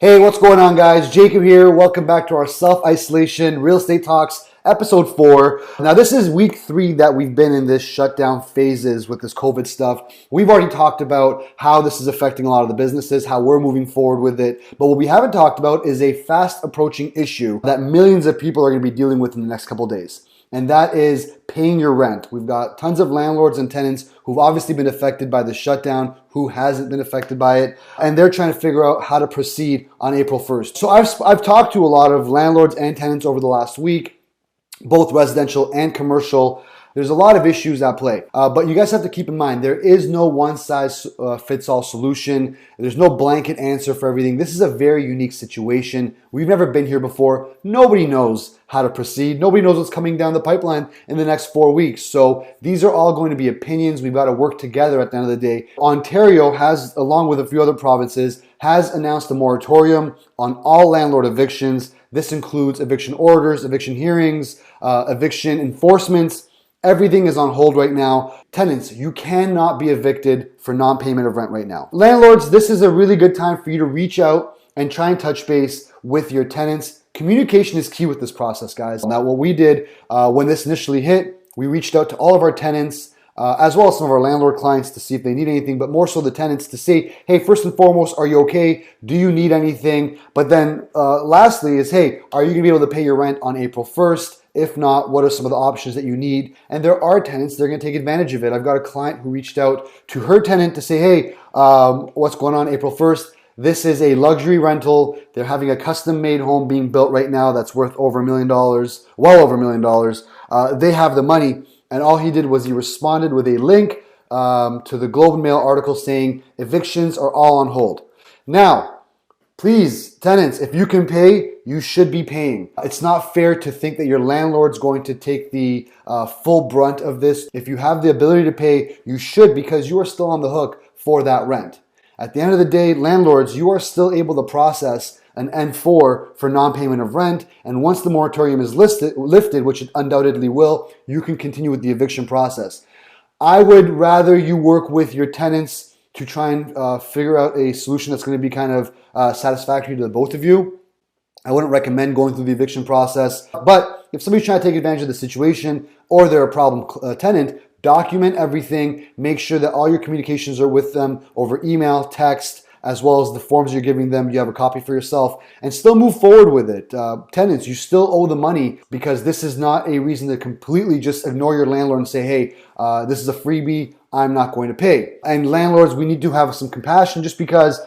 Hey, what's going on, guys? Jacob here. Welcome back to our self-isolation real estate talks episode 4. Now, this is week 3 that we've been in this shutdown phases with this COVID stuff. We've already talked about how this is affecting a lot of the businesses, how we're moving forward with it. But what we haven't talked about is a fast approaching issue that millions of people are going to be dealing with in the next couple of days. And that is paying your rent. We've got tons of landlords and tenants who've obviously been affected by the shutdown, who hasn't been affected by it, and they're trying to figure out how to proceed on April 1st. So I've talked to a lot of landlords and tenants over the last week, both residential and commercial. There's a lot of issues at play, but you guys have to keep in mind, there is no one-size-fits-all solution. There's no blanket answer for everything. This is a very unique situation. We've never been here before. Nobody knows how to proceed. Nobody knows what's coming down the pipeline in the next 4 weeks. So these are all going to be opinions. We've got to work together at the end of the day. Ontario has, along with a few other provinces, has announced a moratorium on all landlord evictions. This includes eviction orders, eviction hearings, eviction enforcements. Everything is on hold right now. Tenants, you cannot be evicted for non-payment of rent right now. Landlords, this is a really good time for you to reach out and try and touch base with your tenants. Communication is key with this process, guys. Now, what we did when this initially hit, we reached out to all of our tenants, as well as some of our landlord clients to see if they need anything, but more so the tenants to say, hey, first and foremost, are you okay? Do you need anything? But then lastly is, hey, are you gonna be able to pay your rent on April 1st? If not, what are some of the options that you need? And there are tenants, they're gonna take advantage of it. I've got a client who reached out to her tenant to say, hey, what's going on April 1st? This is a luxury rental. They're having a custom-made home being built right now that's worth over $1 million, well over $1 million. They have the money. And all he did was he responded with a link to the Globe and Mail article saying evictions are all on hold. Now, please, tenants, if you can pay, you should be paying. It's not fair to think that your landlord's going to take the full brunt of this. If you have the ability to pay, you should, because you are still on the hook for that rent. At the end of the day, landlords, you are still able to process an N4 for non-payment of rent, and once the moratorium is lifted, which it undoubtedly will, you can continue with the eviction process. I would rather you work with your tenants to try and figure out a solution that's going to be kind of satisfactory to the both of you. I wouldn't recommend going through the eviction process, but if somebody's trying to take advantage of the situation or they're a problem tenant, document everything. Make sure that all your communications are with them over email, text, as well as the forms you're giving them. You have a copy for yourself and still move forward with it. Tenants, you still owe the money, because this is not a reason to completely just ignore your landlord and say, hey, this is a freebie, I'm not going to pay. And landlords, we need to have some compassion, just because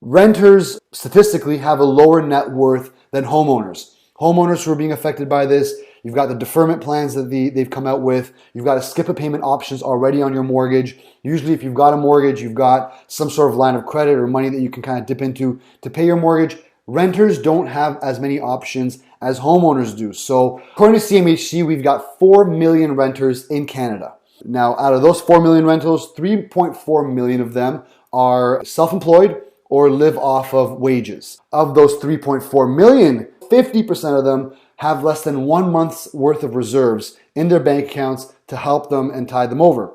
renters statistically have a lower net worth than homeowners. Homeowners who are being affected by this, you've got the deferment plans that they've come out with. You've got a skip a payment options already on your mortgage. Usually if you've got a mortgage, you've got some sort of line of credit or money that you can kind of dip into to pay your mortgage. Renters don't have as many options as homeowners do. So according to CMHC, we've got 4 million renters in Canada. Now, out of those 4 million rentals, 3.4 million of them are self-employed or live off of wages. Of those 3.4 million, 50% of them have less than 1 month's worth of reserves in their bank accounts to help them and tide them over.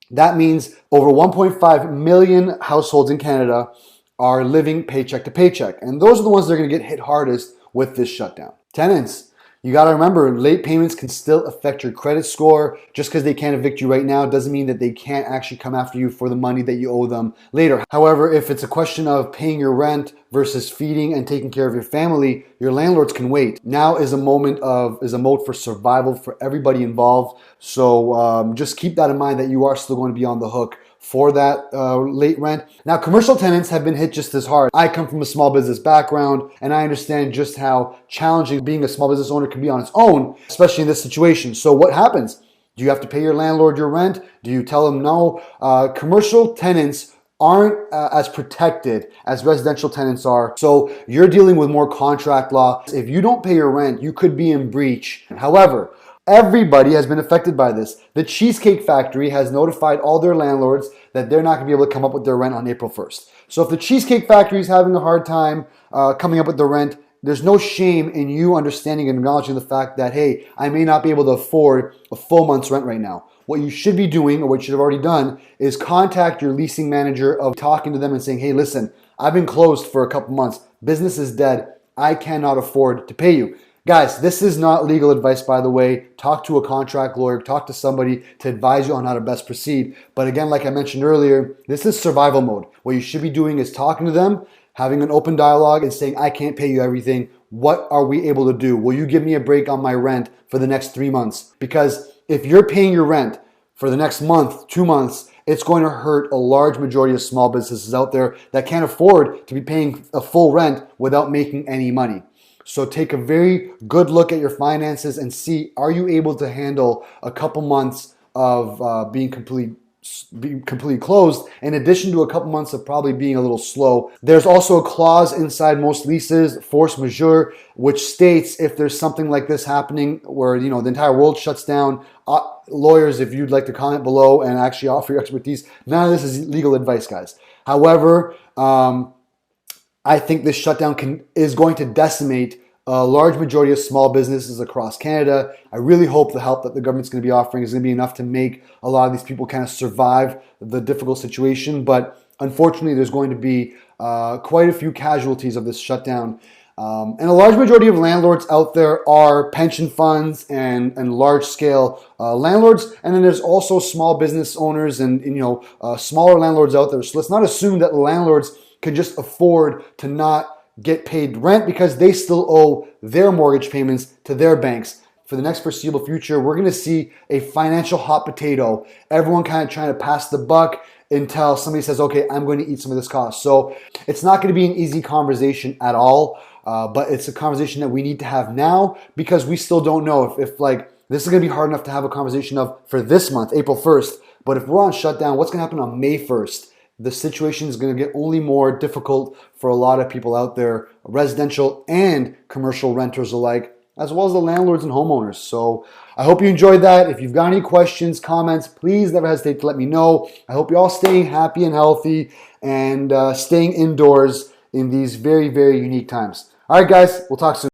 That means over 1.5 million households in Canada are living paycheck to paycheck. And those are the ones that are going to get hit hardest with this shutdown. Tenants, you got to remember, late payments can still affect your credit score. Just because they can't evict you right now doesn't mean that they can't actually come after you for the money that you owe them later. However, if it's a question of paying your rent versus feeding and taking care of your family, your landlords can wait. Now is a mode for survival for everybody involved. So just keep that in mind, that you are still going to be on the hook for that late rent. Now, commercial tenants have been hit just as hard. I come from a small business background, and I understand just how challenging being a small business owner can be on its own, especially in this situation. So what happens? Do you have to pay your landlord your rent? Do you tell them no? Commercial tenants aren't as protected as residential tenants are. So you're dealing with more contract law. If you don't pay your rent, you could be in breach. However, everybody has been affected by this. The Cheesecake Factory has notified all their landlords that they're not going to be able to come up with their rent on April 1st. So if the Cheesecake Factory is having a hard time coming up with the rent, there's no shame in you understanding and acknowledging the fact that, hey, I may not be able to afford a full month's rent right now. What you should be doing, or what you should have already done, is contact your leasing manager, of talking to them and saying, hey, listen, I've been closed for a couple months. Business is dead. I cannot afford to pay you. Guys, this is not legal advice, by the way. Talk to a contract lawyer, talk to somebody to advise you on how to best proceed. But again, like I mentioned earlier, this is survival mode. What you should be doing is talking to them, having an open dialogue and saying, I can't pay you everything. What are we able to do? Will you give me a break on my rent for the next 3 months? Because if you're paying your rent for the next month, 2 months, it's going to hurt a large majority of small businesses out there that can't afford to be paying a full rent without making any money. So take a very good look at your finances and see, are you able to handle a couple months of being completely closed, in addition to a couple months of probably being a little slow. There's also a clause inside most leases, force majeure, which states if there's something like this happening where the entire world shuts down. Lawyers, if you'd like to comment below and actually offer your expertise, none of this is legal advice, guys. However, I think this shutdown is going to decimate a large majority of small businesses across Canada. I really hope the help that the government's going to be offering is going to be enough to make a lot of these people kind of survive the difficult situation. But unfortunately, there's going to be quite a few casualties of this shutdown. And a large majority of landlords out there are pension funds and large-scale landlords. And then there's also small business owners and smaller landlords out there. So let's not assume that the landlords can just afford to not get paid rent because they still owe their mortgage payments to their banks. For the next foreseeable future, we're going to see a financial hot potato. Everyone kind of trying to pass the buck until somebody says, okay, I'm going to eat some of this cost. So it's not going to be an easy conversation at all, but it's a conversation that we need to have now because we still don't know if this is going to be hard enough to have a conversation of for this month, April 1st. But if we're on shutdown, what's going to happen on May 1st? The situation is going to get only more difficult for a lot of people out there, residential and commercial renters alike, as well as the landlords and homeowners. So I hope you enjoyed that. If you've got any questions, comments, please never hesitate to let me know. I hope you're all staying happy and healthy and staying indoors in these very, very unique times. All right, guys, we'll talk soon.